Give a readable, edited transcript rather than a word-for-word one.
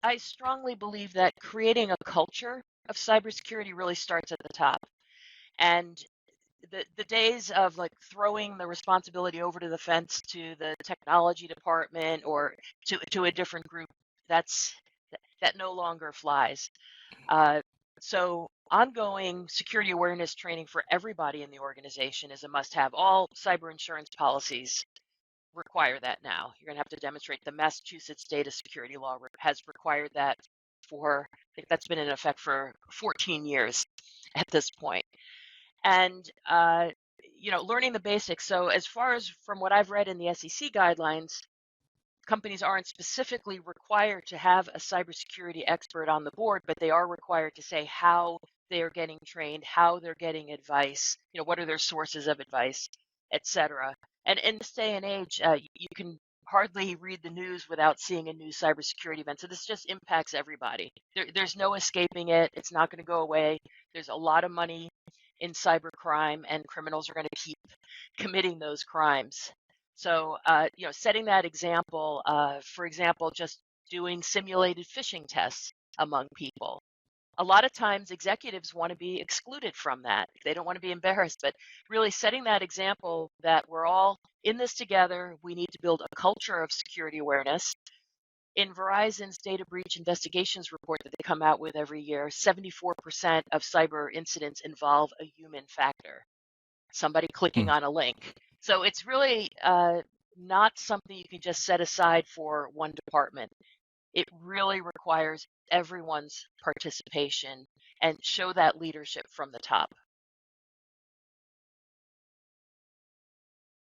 I strongly believe that creating a culture of cybersecurity really starts at the top. And the days of like throwing the responsibility over to the fence to the technology department or to a different group, that's that no longer flies. Uh, so ongoing security awareness training for everybody in the organization is a must-have. All cyber insurance policies require that now. You're going to have to demonstrate. The Massachusetts data security law has required that for, I think that's been in effect for 14 years at this point. And, learning the basics. So as far as from what I've read in the SEC guidelines, companies aren't specifically required to have a cybersecurity expert on the board, but they are required to say how they are getting trained, how they're getting advice, what are their sources of advice, etc. And in this day and age, you can hardly read the news without seeing a new cybersecurity event. So this just impacts everybody. There's no escaping it. It's not going to go away. There's a lot of money in cybercrime, and criminals are going to keep committing those crimes. So, setting that example, for example, just doing simulated phishing tests among people. A lot of times executives want to be excluded from that. They don't want to be embarrassed, but really setting that example that we're all in this together. We need to build a culture of security awareness. In Verizon's data breach investigations report that they come out with every year, 74% of cyber incidents involve a human factor, somebody clicking Hmm. on a link. So it's really not something you can just set aside for one department. It really requires everyone's participation and show that leadership from the top.